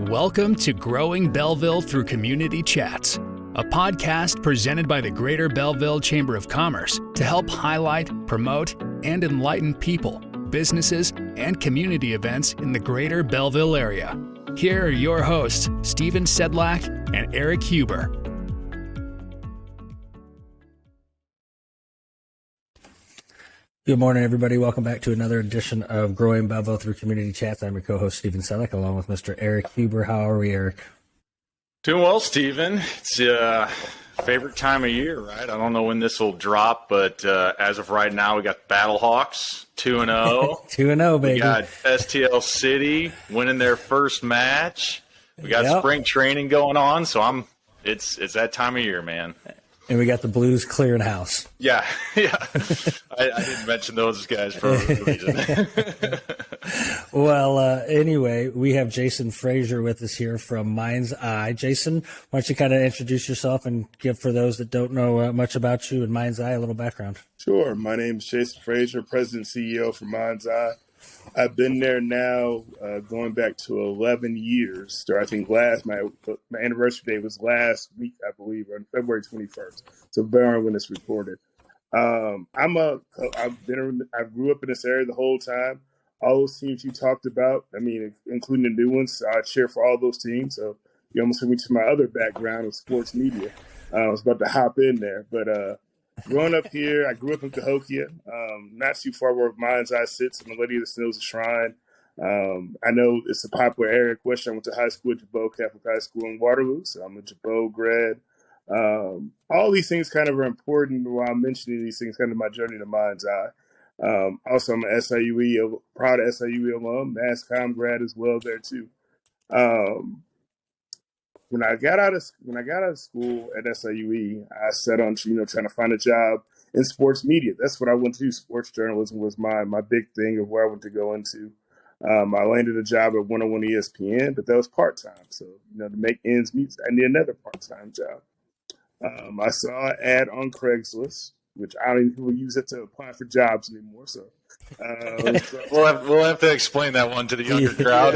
Welcome to Growing Belleville Through Community Chats, a podcast presented by the Greater Belleville Chamber of Commerce to help highlight, promote, and enlighten people, businesses, and community events in the Greater Belleville area. Here are your hosts, Stephen Sedlak and Eric Huber. Good morning, everybody. Welcome back to another edition of Growing Belleville Through Community Chats. I'm your co-host, Stephen Sedlak, along with Mr. Eric Huber. How are we, Eric? Doing well, Stephen. It's favorite time of year, right? I don't know when this will drop, but as of right now, we got Battlehawks 2-0. 2-0, baby. We got STL City winning their first match. We got spring training going on, so it's that time of year, man. And we got the Blues clearing house. Yeah. I didn't mention those guys for a reason. Well, anyway, we have Jason Frazier with us here from Mindseye. Jason, why don't you kind of introduce yourself and give, for those that don't know much about you and Mindseye, a little background? Sure. My name is Jason Frazier, President and CEO for Mindseye. I've been there now going back to 11 years. So I think my anniversary day was last week, I believe, on February 21st. So bear when it's recorded. I grew up in this area the whole time. All those teams you talked about, including the new ones, I cheer for all those teams. So you almost took me to my other background of sports media. I was about to hop in there, but growing up here, I grew up in Cahokia, not too far where Mindseye sits, in the Lady of the Snows Shrine. I know it's a popular area question. I went to high school at Jabot Catholic High School in Waterloo, so I'm a Jabot grad. All these things kind of are important while I'm mentioning these things, kind of my journey to Mindseye. Also, I'm an SIUE, proud SIUE alum, Mass Comm grad as well there too. When I got out of school at SIUE, I set on trying to find a job in sports media. That's what I went to do. Sports journalism was my big thing of where I went to go into. I landed a job at 101 ESPN, but that was part-time. So, to make ends meet, I need another part-time job. I saw an ad on Craigslist, which I don't even people use it to apply for jobs anymore. So, we'll have to explain that one to the younger crowd.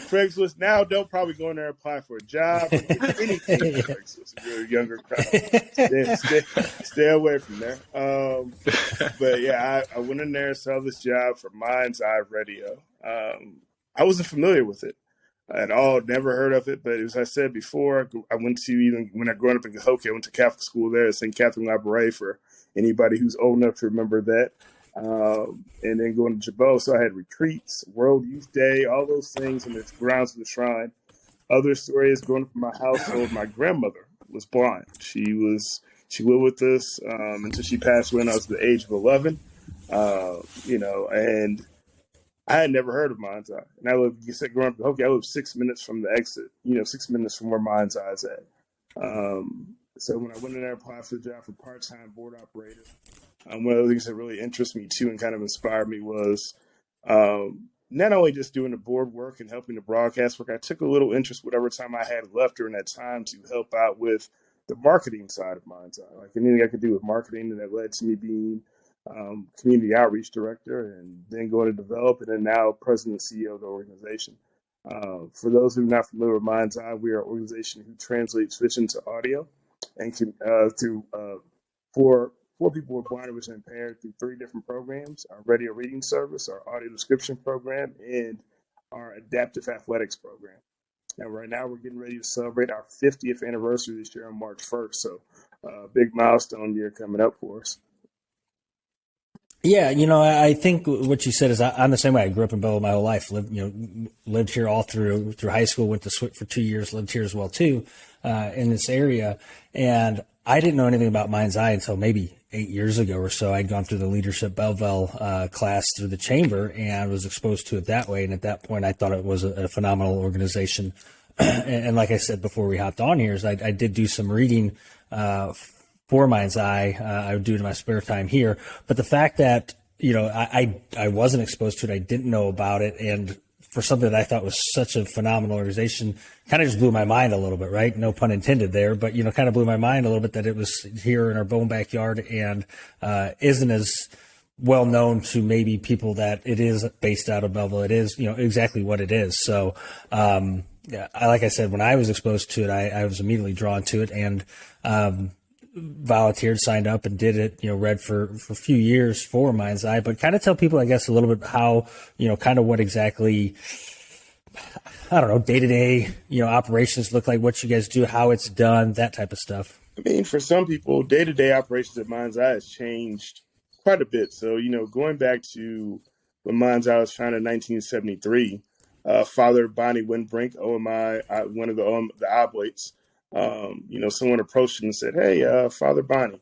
Craigslist now. Don't probably go in there and apply for a job. Anything on Craigslist. If you're a younger crowd, stay away from there. But yeah, I went in there and saw this job for Mindseye Radio. I wasn't familiar with it at all, never heard of it, but as I said before, I went to, even when I grew up in Cahokia, I went to Catholic school there at St. Catherine Library, for anybody who's old enough to remember that. And then going to Jabot, so I had retreats, World Youth Day, all those things in the grounds of the shrine. Other stories growing up in my household, my grandmother was blind. She lived with us until she passed away when I was the age of 11, and I had never heard of Mindseye. And I lived, growing up in Cahokia, I lived 6 minutes from the exit, 6 minutes from where Mindseye is at. So when I went in there and applied for the job for part-time board operator, one of the things that really interested me too and kind of inspired me was not only just doing the board work and helping the broadcast work, I took a little interest whatever time I had left during that time to help out with the marketing side of Mindseye. Like anything I could do with marketing, and that led to me being community outreach director, and then going to develop, and then now president and CEO of the organization. For those who are not familiar with Mindseye, we are an organization who translates vision to audio, and can for people with blind or vision impaired through 3 different programs: our radio reading service, our audio description program, and our adaptive athletics program. And right now we're getting ready to celebrate our 50th anniversary this year on March 1st. So big milestone year coming up for us. Yeah, I think what you said is I'm the same way. I grew up in Belleville my whole life. Lived here all through high school. Went to SWIT for 2 years. Lived here as well too, in this area. And I didn't know anything about Mindseye until maybe 8 years ago or so. I'd gone through the Leadership Belleville class through the chamber and was exposed to it that way. And at that point, I thought it was a phenomenal organization. And like I said before we hopped on here, is I did do some reading for Mindseye. I would do it in my spare time here. But the fact that, I wasn't exposed to it, I didn't know about it, and for something that I thought was such a phenomenal organization, kind of just blew my mind a little bit, right? No pun intended there, but, kind of blew my mind a little bit that it was here in our own backyard and isn't as well known to maybe people that it is based out of Belleville. It is, exactly what it is. So, yeah, like I said, when I was exposed to it, I was immediately drawn to it and volunteered, signed up, and did it. Read for a few years for Mindseye, but kind of tell people, I guess, a little bit how, kind of what exactly, I don't know, day to day, operations look like, what you guys do, how it's done, that type of stuff. I mean, for some people, day to day operations at Mindseye has changed quite a bit. So, going back to when Mindseye was founded in 1973. Father Bonnie Windbrink, OMI, one of the oblates, someone approached him and said, "Hey, Father Bonnie,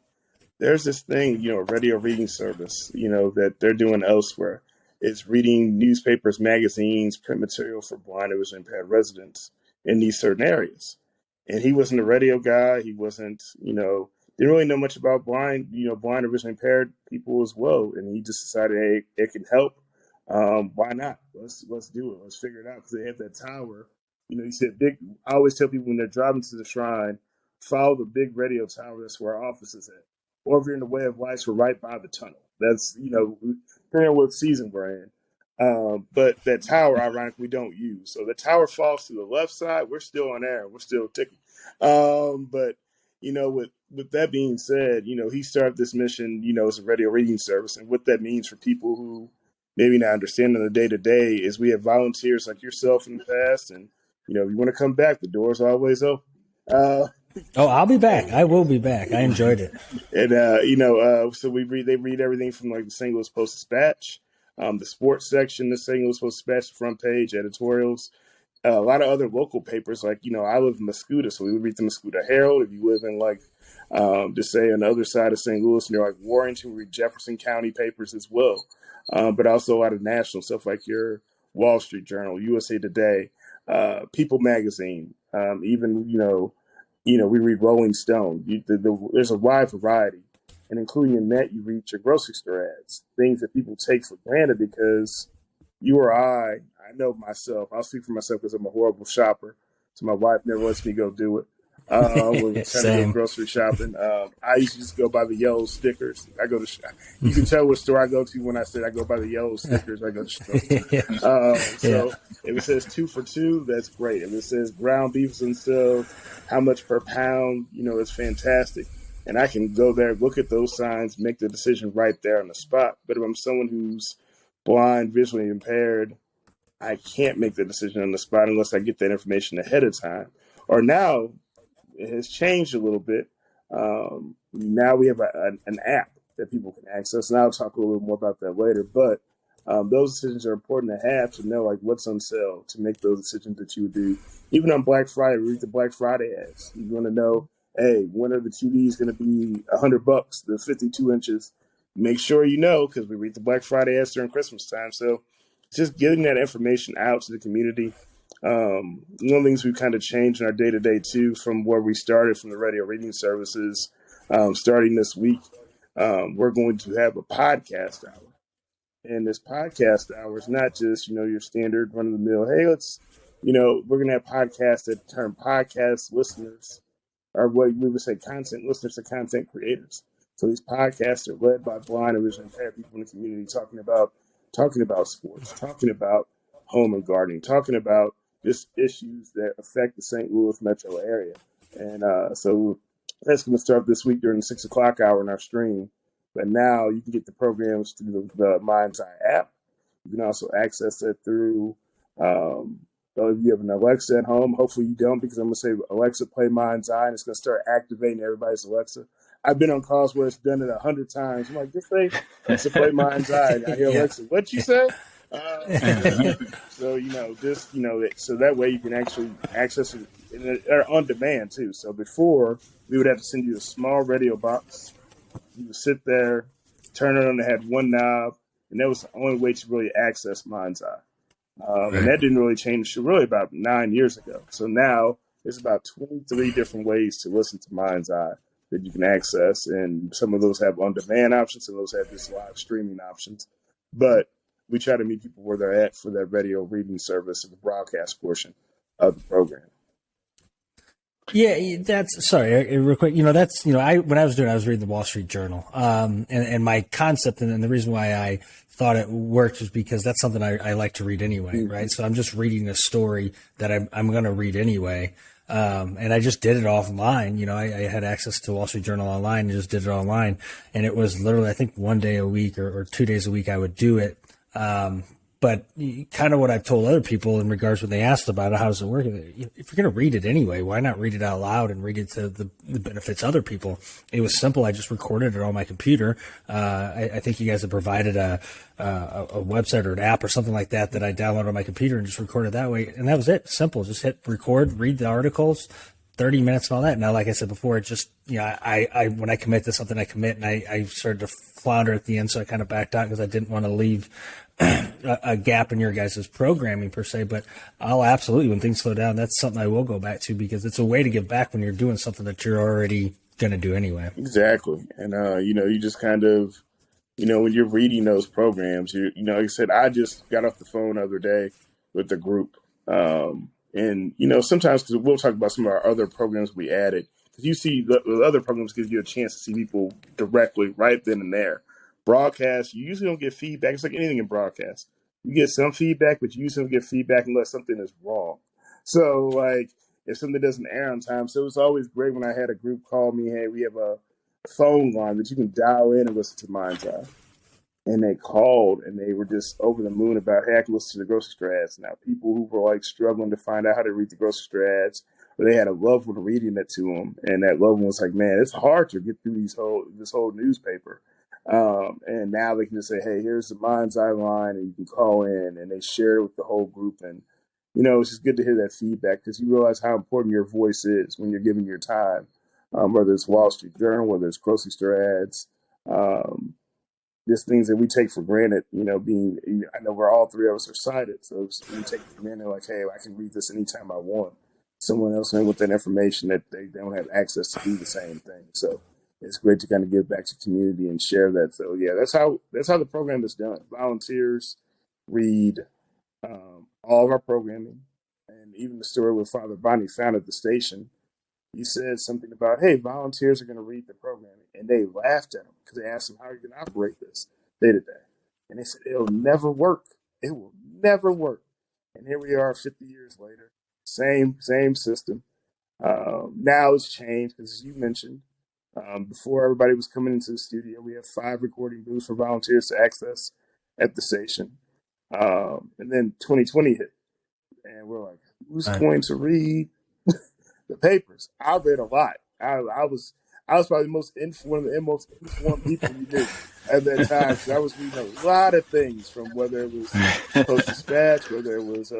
there's this thing, a radio reading service, that they're doing elsewhere. It's reading newspapers, magazines, print material for blind or visually impaired residents in these certain areas." And he wasn't a radio guy. He wasn't, didn't really know much about blind or visually impaired people as well. And he just decided, hey, it can help. Why not? Let's do it. Let's figure it out, because they have that tower. You said big. I always tell people when they're driving to the shrine, follow the big radio tower. That's where our office is at. Or if you're in the way of lights, we're right by the tunnel. That's depending on what season we're in. But that tower, ironically, we don't use. So the tower falls to the left side. We're still on air. We're still ticking. But with that being said, he started this mission, as a radio reading service, and what that means for people who maybe not understanding the day-to-day is we have volunteers like yourself in the past, and if you want to come back, the door's always open. I'll be back. I will be back. I enjoyed it. And so they read everything from like the St. Louis Post-Dispatch, the sports section, the St. Louis Post-Dispatch, front page editorials, a lot of other local papers. Like I live in Mascoutah, so we would read the Mascoutah Herald. If you live in just say on the other side of St. Louis, near like Warrington, we read Jefferson County papers as well. But also a lot of national stuff like your Wall Street Journal, USA Today, People Magazine, even, we read Rolling Stone. There's a wide variety. And including in that, you read your grocery store ads, things that people take for granted because you or I know myself. I'll speak for myself because I'm a horrible shopper. So my wife never lets me go do it. When we're trying to go grocery shopping, I used to just go by the yellow stickers. You can tell what store I go to when I said I go by the yellow stickers. I go to store. So if it says 2 for $2, that's great. If it says ground beef is on sale, how much per pound, it's fantastic. And I can go there, look at those signs, make the decision right there on the spot. But if I'm someone who's blind, visually impaired, I can't make the decision on the spot unless I get that information ahead of time. Or now, it has changed a little bit. Now we have an app that people can access, and I'll talk a little bit more about that later. But those decisions are important to have, to know like what's on sale, to make those decisions that you would do. Even on Black Friday, read the Black Friday ads. You want to know, hey, when are the TVs going to be $100? The 52 inches. Make sure you know, because we read the Black Friday ads during Christmas time. So just getting that information out to the community. One of the things we've kind of changed in our day-to-day too, from where we started from the radio reading services, starting this week, we're going to have a podcast hour. And this podcast hour is not just, your standard run-of-the-mill, hey, we're going to have podcasts that turn podcast listeners, or what we would say content listeners, to content creators. So these podcasts are led by blind and visually impaired people in the community, talking about sports, talking about home and gardening, talking about just issues that affect the St. Louis metro area. And so that's going to start this week during the 6 o'clock hour in our stream. But now you can get the programs through the Mindseye app. You can also access it through, if you have an Alexa at home. Hopefully you don't, because I'm going to say, Alexa, play Mindseye, and it's going to start activating everybody's Alexa. I've been on calls where it's done it 100 times. I'm like, just say, Alexa, play Mindseye. And I hear Alexa, what you say? So, so that way you can actually access it on demand too. So before, we would have to send you a small radio box. You would sit there, turn it on, it had one knob, and that was the only way to really access Mindseye. And that didn't really change really about 9 years ago. So now there's about 23 different ways to listen to Mindseye that you can access. And some of those have on-demand options, some of those have just live streaming options. But we try to meet people where they're at for that radio reading service and the broadcast portion of the program. Yeah, that's sorry, real quick. That's when I was reading the Wall Street Journal, and my concept and the reason why I thought it worked was because that's something I like to read anyway, right? So I'm just reading a story that I'm going to read anyway, and I just did it offline. I had access to Wall Street Journal online and just did it online, and it was literally I think one day a week or 2 days a week I would do it. But kind of what I've told other people in regards when they asked about it, how does it work? If you're going to read it anyway, why not read it out loud and read it to the benefits other people? It was simple. I just recorded it on my computer. I think you guys have provided a website or an app or something like that I downloaded on my computer and just recorded that way. And that was it. Simple. Just hit record, read the articles, 30 minutes and all that. Now, like I said before, it just, I when I commit to something, I commit, and I started to flounder at the end. So I kind of backed out because I didn't want to leave a gap in your guys' programming per se, but I'll absolutely, when things slow down, that's something I will go back to because it's a way to give back when you're doing something that you're already going to do anyway. Exactly. And, you just kind of, when you're reading those programs, like I said, I just got off the phone the other day with the group. And, sometimes, because we'll talk about some of our other programs we added, because you see the other programs give you a chance to see people directly right then and there. Broadcast, you usually don't get feedback. It's like anything in broadcast. You get some feedback, but you usually don't get feedback unless something is wrong. So, like, if something doesn't air on time. So it was always great when I had a group call me, hey, we have a phone line that you can dial in and listen to Mindseye. And they called, and they were just over the moon about, hey, I can listen to the grocery store ads now. People who were, like, struggling to find out how to read the grocery store ads, or they had a loved one reading it to them, and that loved one was like, man, it's hard to get through this whole newspaper. And now they can just say, hey, here's the Mindseye line, and you can call in, and they share it with the whole group. And, it's just good to hear that feedback because you realize how important your voice is when you're giving your time, whether it's Wall Street Journal, whether it's grocery store ads, just things that we take for granted, I know we're all three of us are sighted. So we take it for granted, like, hey, I can read this anytime I want. Someone else may with that information that they don't have access to do the same thing. So it's great to kind of give back to the community and share that. So yeah, that's how the program is done. Volunteers read all of our programming, and even the story with Father Bonnie found at the station. He said something about, hey, volunteers are going to read the programming, and they laughed at him because they asked him, how are you going to operate this day to day? And they said, it'll never work. It will never work. And here we are 50 years later, same system. Now it's changed because, as you mentioned, before everybody was coming into the studio, we have 5 recording booths for volunteers to access at the station. And then 2020 hit, and we're like, who's going to read the papers? I read a lot. I was probably the most informed people you knew at that time. So I was reading a lot of things, from whether it was Post-Dispatch, whether it was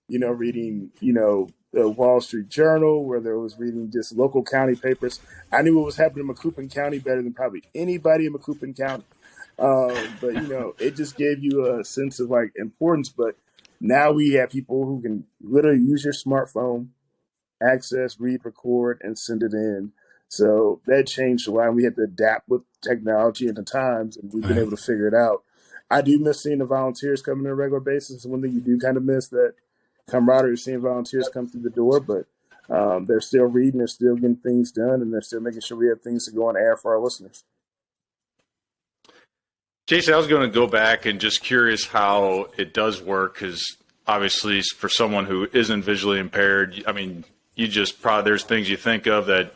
reading the Wall Street Journal, whether it was reading just local county papers. I knew what was happening in Macoupin County better than probably anybody in Macoupin County. But it just gave you a sense of like importance. But now we have people who can literally use your smartphone, access, read, record, and send it in. So that changed a lot. We had to adapt with technology and the times, and we've been able to figure it out. I do miss seeing the volunteers coming on a regular basis. One thing you do kind of miss, that camaraderie of seeing volunteers come through the door, but they're still reading, they're still getting things done, and they're still making sure we have things to go on air for our listeners. Jason, I was going to go back and just curious how it does work, because obviously for someone who isn't visually impaired, I mean, you just probably, there's things you think of that,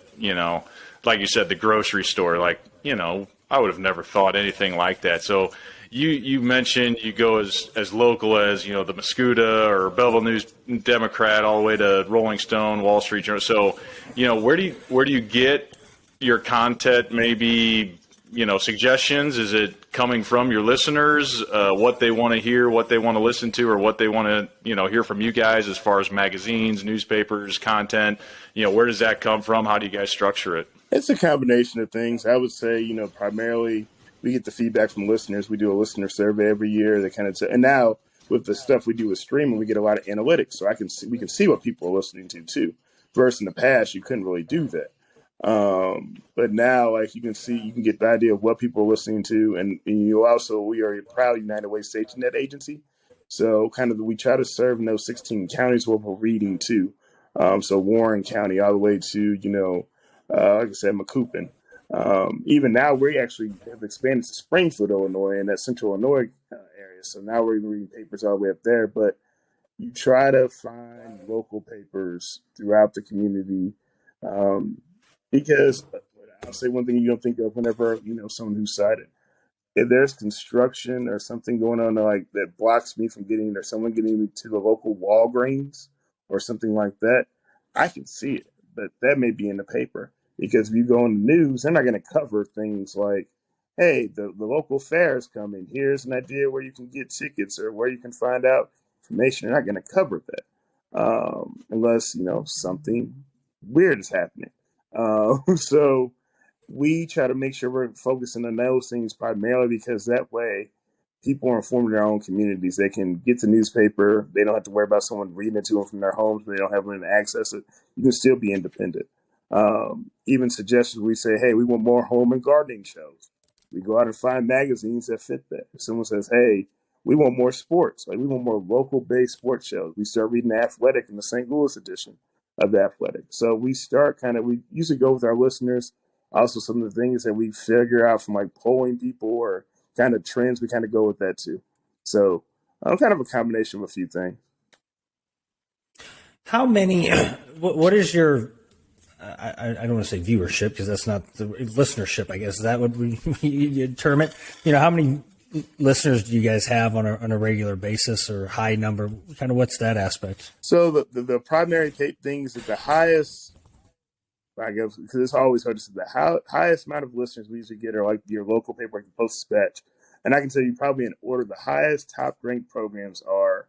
like you said, the grocery store, like, I would have never thought anything like that. So you mentioned you go as local as, the Mascoutah or Belleville News Democrat, all the way to Rolling Stone, Wall Street Journal. So, where do you get your content? Maybe, suggestions? Is it coming from your listeners, what they want to hear, what they want to listen to, or what they want to, hear from you guys as far as magazines, newspapers, content? Where does that come from? How do you guys structure it? It's a combination of things. I would say, primarily we get the feedback from listeners. We do a listener survey every year that kind of, and now with the stuff we do with streaming, we get a lot of analytics. So we can see what people are listening to too. Versus in the past, you couldn't really do that. But now, like, you can get the idea of what people are listening to. And we are a proud United Way Safety Net agency. So kind of we try to serve in those 16 counties where we're reading too. So Warren County all the way to, like I said, Macoupin. Even now, we actually have expanded to Springfield, Illinois, and that central Illinois area. So now we're reading papers all the way up there. But you try to find local papers throughout the community, because I'll say one thing you don't think of whenever someone who's sighted. If there's construction or something going on like that blocks me from getting, or someone getting me to the local Walgreens or something like that, I can see it, but that may be in the paper. Because if you go on the news, they're not going to cover things like, hey, the local fair is coming. Here's an idea where you can get tickets or where you can find out information. They're not going to cover that unless, something weird is happening. So we try to make sure we're focusing on those things primarily, because that way people are informed in their own communities. They can get the newspaper. They don't have to worry about someone reading it to them from their homes, but they don't have them to access it. You can still be independent. Even suggestions, we say, hey, we want more home and gardening shows. We go out and find magazines that fit that. If someone says, hey, we want more sports, like we want more local-based sports shows, we start reading The Athletic in the St. Louis edition of The Athletic. So we we usually go with our listeners. Also, some of the things that we figure out from like polling people or kind of trends, we kind of go with that too. So kind of a combination of a few things. How many, what is your, I don't want to say viewership, because that's not the listenership, I guess. Is that what you term it? How many listeners do you guys have on a regular basis, or high number? Kind of what's that aspect? So the primary things that the highest, I guess, because it's always hard to say, the highest amount of listeners we usually get are like your local paper, like the Post-Dispatch. And I can tell you probably in order, the highest top ranked programs are,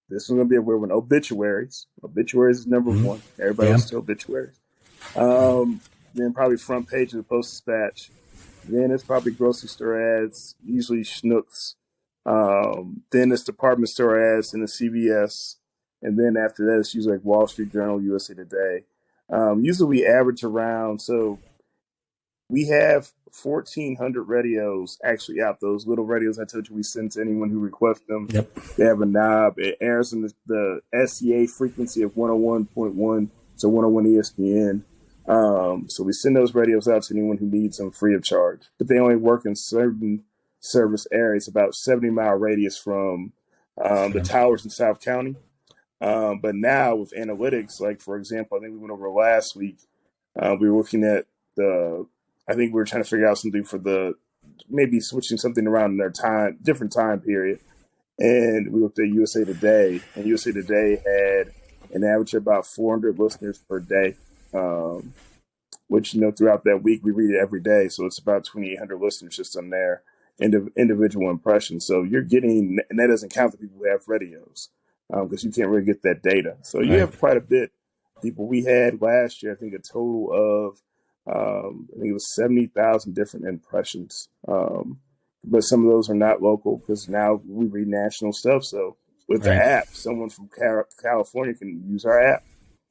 this one's going to be a weird one, obituaries. Obituaries is number one. Everybody else to obituaries. Then probably front page of the Post-Dispatch. Then it's probably grocery store ads, usually Schnucks. Then it's department store ads and the CVS. And then after that, it's usually like Wall Street Journal, USA Today. Usually we average around, so we have 1,400 radios actually out. Those little radios I told you we send to anyone who requests them. Yep. They have a knob. It airs in the SCA frequency of 101.1 to 101 ESPN. So we send those radios out to anyone who needs them free of charge. But they only work in certain service areas, about 70-mile radius from the towers in South County. But now with analytics, like for example, I think we went over last week. We were looking at I think we were trying to figure out something for maybe switching something around in their different time period. And we looked at USA Today, and USA Today had an average of about 400 listeners per day, which, throughout that week, we read it every day. So it's about 2,800 listeners just on their individual impressions. So you're getting, and that doesn't count the people who have radios, because you can't really get that data. So you have quite a bit of people. We had last year, I think, a total of, I think it was 70,000 different impressions. But some of those are not local, because now we read national stuff. So with the app, someone from California can use our app.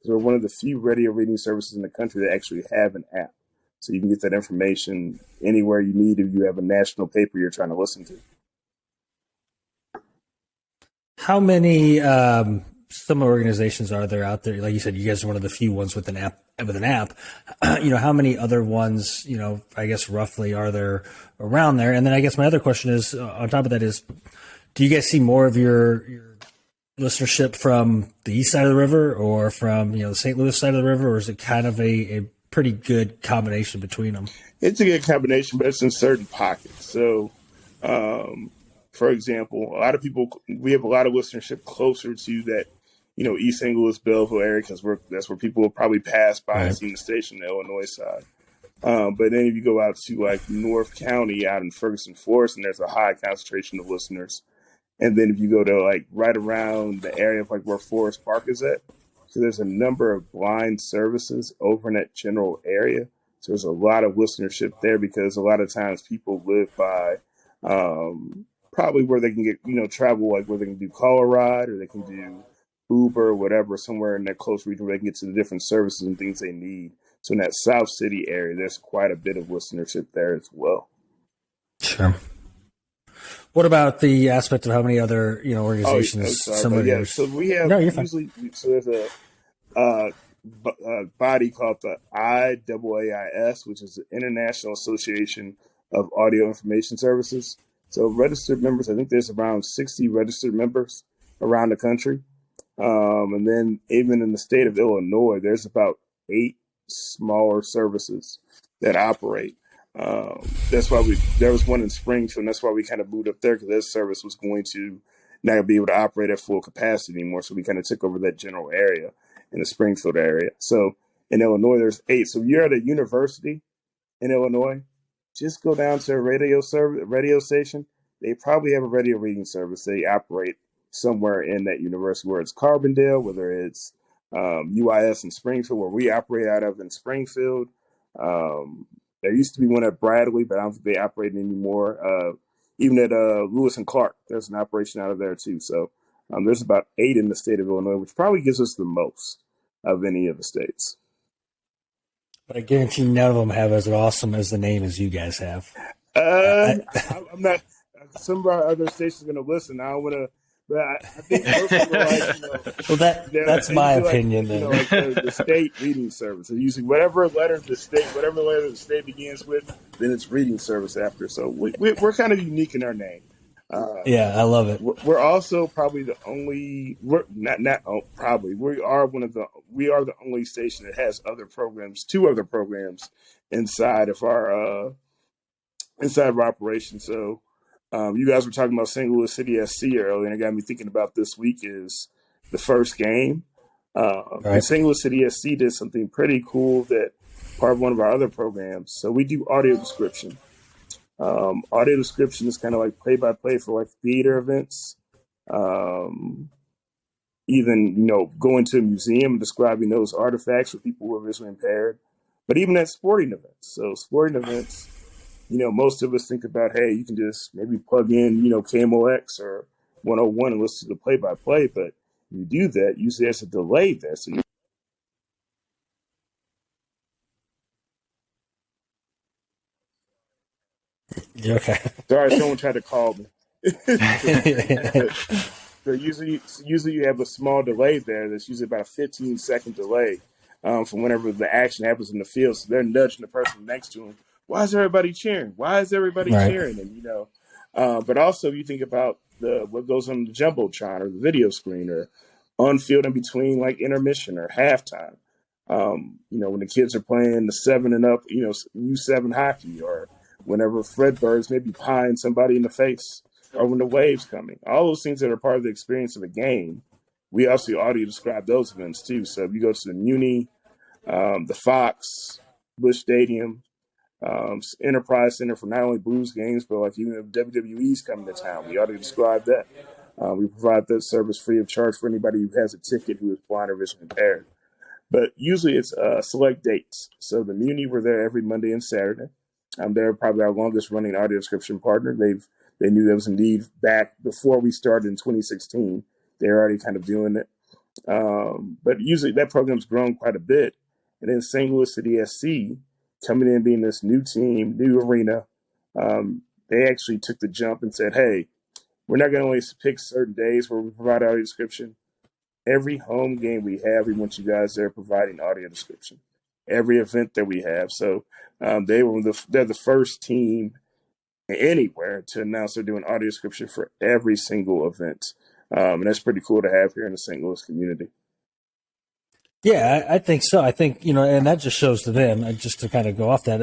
So we're one of the few radio reading services in the country that actually have an app. So you can get that information anywhere you need if you have a national paper you're trying to listen to. How many some organizations are there out there? Like you said, you guys are one of the few ones with an app. How many other ones, I guess roughly are there around there? And then I guess my other question is, on top of that, is do you guys see more of your listenership from the east side of the river or from, the St. Louis side of the river, or is it kind of a pretty good combination between them? It's a good combination, but it's in certain pockets. So, for example, we have a lot of listenership closer to that, East St. Louis, Belleville area, because that's where people will probably pass by and see the station on the Illinois side. But then if you go out to like North County out in Ferguson Forest, and there's a high concentration of listeners. And then if you go to like right around the area of like where Forest Park is at, so there's a number of blind services over in that general area. So there's a lot of listenership there, because a lot of times people live by probably where they can get, travel, like where they can do call a ride, or they can do Uber or whatever, somewhere in that close region where they can get to the different services and things they need. So in that South City area, there's quite a bit of listenership there as well. Sure. What about the aspect of how many other organizations? So we have usually, so there's body called the IAAIS, which is the International Association of Audio Information Services. So registered members, I think there's around 60 registered members around the country. And then even in the state of Illinois, there's about 8 smaller services that operate. That's why there was one in Springfield, and that's why we kind of moved up there, because that service was going to not be able to operate at full capacity anymore. So we kind of took over that general area in the Springfield area. So in Illinois, there's 8. So if you're at a university in Illinois, just go down to a radio station. They probably have a radio reading service. They operate somewhere in that university, where it's Carbondale, whether it's UIS in Springfield, where we operate out of in Springfield. There used to be one at Bradley, but I don't think they operate anymore. Even at Lewis and Clark, there's an operation out of there too. So there's about 8 in the state of Illinois, which probably gives us the most of any of the states. But I guarantee none of them have as awesome as the name as you guys have. I'm not. Some of our other stations are going to listen. I don't want to. But I think most of them are like, well, that's my opinion. Like, then. Like the state reading service. They're using whatever letter the state begins with, then it's reading service after. So we're kind of unique in our name. Yeah, I love it. We're also probably the only. We are the only station that has two other programs inside of our operation. So. You guys were talking about St. Louis City SC earlier, and it got me thinking about this week is the first game. Right. St. Louis City SC did something pretty cool that part of one of our other programs. So we do audio description. Audio description is kind of like play-by-play for like theater events. Even, going to a museum and describing those artifacts for people who are visually impaired. But even at sporting events. So sporting events, most of us think about, hey, you can just maybe plug in, KMOX or 101 and listen to the play-by-play. But you do that, usually there's a delay there. So okay. Sorry, someone tried to call me. So usually you have a small delay there. That's usually about a 15-second delay from whenever the action happens in the field. So they're nudging the person next to them. Why is everybody cheering? Why is everybody cheering? And but also you think about what goes on the jumbotron or the video screen or on field in between, like intermission or halftime. When the kids are playing the 7 and up, U7 hockey, or whenever Fred Bird's maybe pieing somebody in the face, or when the wave's coming. All those things that are part of the experience of the game, we also audio describe those events too. So if you go to the Muni, the Fox, Busch Stadium, Enterprise Center for not only Blues games, but like even if WWE's coming to town, we ought to describe that. We provide that service free of charge for anybody who has a ticket who is blind or visually impaired. But usually it's select dates. So the Muni, we're there every Monday and Saturday. They're probably our longest running audio description partner. They knew there was a need back before we started in 2016. They're already kind of doing it. But usually that program's grown quite a bit. And then St. Louis City SC, coming in, being this new team, new arena, they actually took the jump and said, hey, we're not going to only pick certain days where we provide audio description. Every home game we have, we want you guys there providing audio description. Every event that we have. So they're the first team anywhere to announce they're doing audio description for every single event. And that's pretty cool to have here in the St. Louis community. Yeah, I think so. I think, and that just shows to them, just to kind of go off that,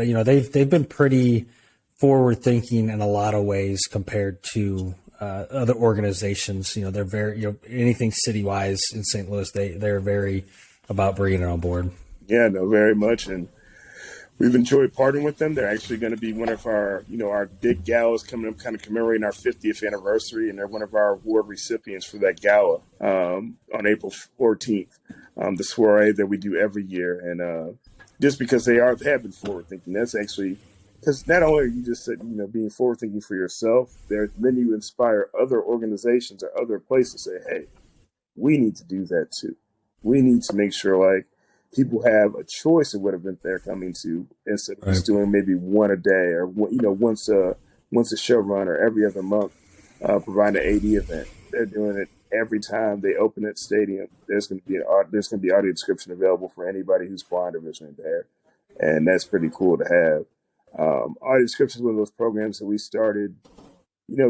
they've been pretty forward thinking in a lot of ways compared to other organizations. They're very, anything city-wise in St. Louis, they're very about bringing it on board. Yeah, no, very much. And we've enjoyed partnering with them. They're actually going to be one of our, our big galas coming up, kind of commemorating our 50th anniversary. And they're one of our award recipients for that gala on April 14th. The soiree that we do every year. And just because they have been forward thinking, that's actually, because not only are you just, being forward thinking for yourself, then you inspire other organizations or other places to say, hey, we need to do that too. We need to make sure people have a choice of what event they're coming to instead of just doing maybe one a day or, once a show run or every other month, providing an AD event. they're doing it every time they open that stadium. There's going to be audio description available for anybody who's blind or visually impaired, and that's pretty cool to have. Audio description is one of those programs that we started,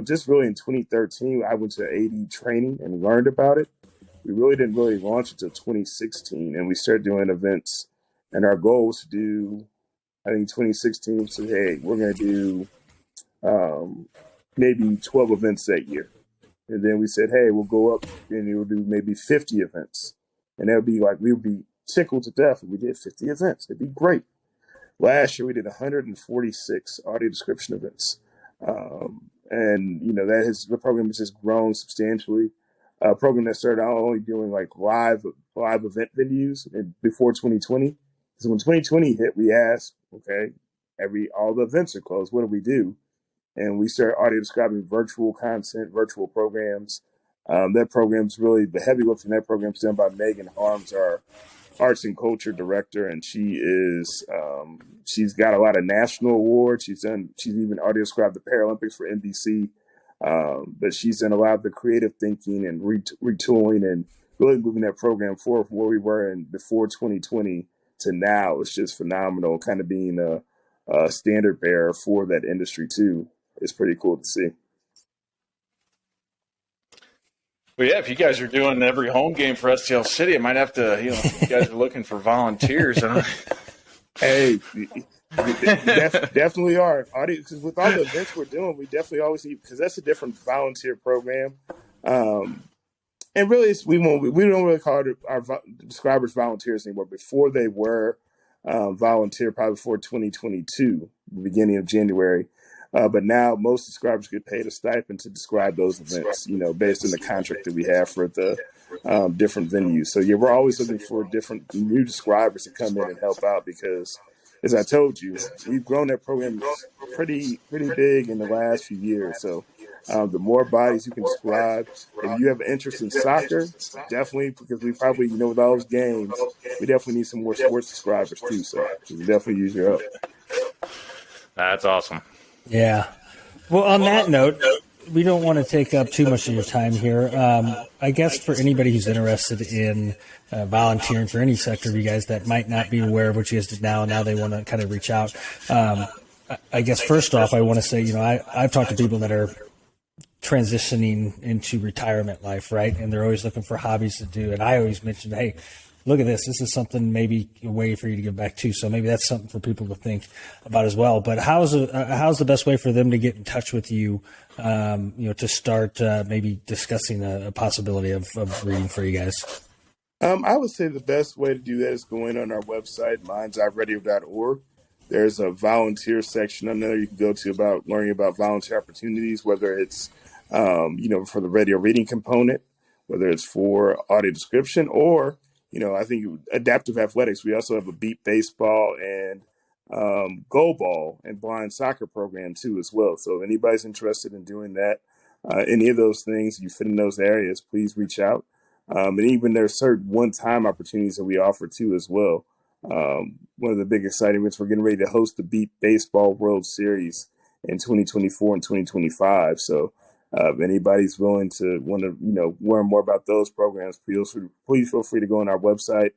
just really in 2013. I went to AD training and learned about it. We really didn't launch until 2016, and we started doing events. And our goal was to do, I think 2016, we said, hey, we're going to do maybe 12 events that year. And then we said, hey, we'll go up and we'll do maybe 50 events. And that would be like, we would be tickled to death if we did 50 events. It'd be great. Last year, we did 146 audio description events. And, the program has just grown substantially. A program that started out only doing like live event venues before 2020. So when 2020 hit, we asked, okay, all the events are closed. What do we do? And we started audio describing virtual content, virtual programs. That program's really, the heavy lifting that program's done by Megan Harms, our arts and culture director. And she is, she's got a lot of national awards. She's even audio described the Paralympics for NBC. But she's done a lot of the creative thinking and retooling and really moving that program forward from where we were in before 2020 to now. It's just phenomenal, kind of being a standard bearer for that industry too. It's pretty cool to see. Well, yeah, if you guys are doing every home game for STL City, I might have to, if you guys are looking for volunteers. Hey, definitely are. Because with all the events we're doing, we definitely always need, because that's a different volunteer program. And really, we don't really call our describers volunteers anymore. Before they were volunteer, probably before 2022, the beginning of January. But now most describers get paid a stipend to describe those events, based on the contract that we have for the different venues. So yeah, we're always looking for different new describers to come in and help out because, as I told you, we've grown that program pretty big in the last few years. So the more bodies you can describe, if you have an interest in soccer, definitely, because we probably, with all those games, we definitely need some more sports describers too. So we definitely use your help. That's awesome. Yeah. Well, on that note, we don't want to take up too much of your time here. I guess for anybody who's interested in volunteering for any sector of you guys that might not be aware of what you guys did now, and now they want to kind of reach out. I guess first off, I want to say, I've talked to people that are transitioning into retirement life, right? And they're always looking for hobbies to do. And I always mention, hey, look at this. This is something, maybe a way for you to give back to. So maybe that's something for people to think about as well. But how's the best way for them to get in touch with you, to start maybe discussing a possibility of reading for you guys? I would say the best way to do that is going on our website, mindseyeradio.org. There's a volunteer section on there you can go to about learning about volunteer opportunities, whether it's, for the radio reading component, whether it's for audio description or, I think adaptive athletics. We also have a beat baseball and goal ball and blind soccer program too as well. So if anybody's interested in doing that, any of those things, you fit in those areas, please reach out. And even there's certain one-time opportunities that we offer too as well. One of the big exciting events, we're getting ready to host the Beat Baseball World Series in 2024 and 2025. So if anybody's willing to want to, learn more about those programs, please feel free to go on our website,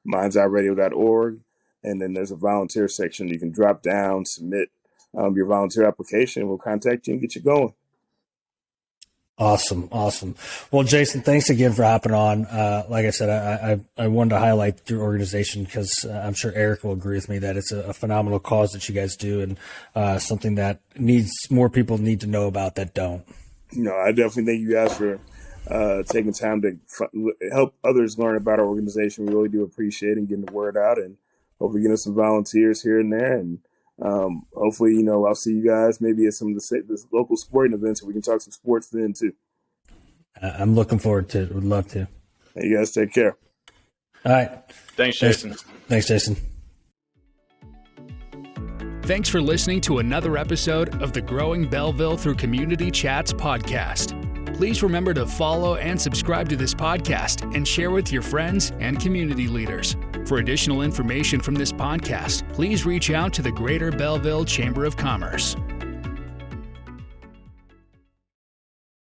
mindseyeradio.org. And then there's a volunteer section. You can drop down, submit your volunteer application. We'll contact you and get you going. Awesome. Well, Jason, thanks again for hopping on. Like I said, I wanted to highlight your organization because I'm sure Eric will agree with me that it's a phenomenal cause that you guys do and something that more people need to know about that don't. I definitely thank you guys for taking time to help others learn about our organization. We really do appreciate it and getting the word out, and hopefully getting some volunteers here and there. And hopefully, I'll see you guys maybe at some of the local sporting events, and we can talk some sports then too. I'm looking forward to it. Would love to. Hey, you guys take care. All right. Thanks, Jason. Thanks, Jason. Thanks for listening to another episode of the Growing Belleville Through Community Chats podcast. Please remember to follow and subscribe to this podcast and share with your friends and community leaders. For additional information from this podcast, please reach out to the Greater Belleville Chamber of Commerce.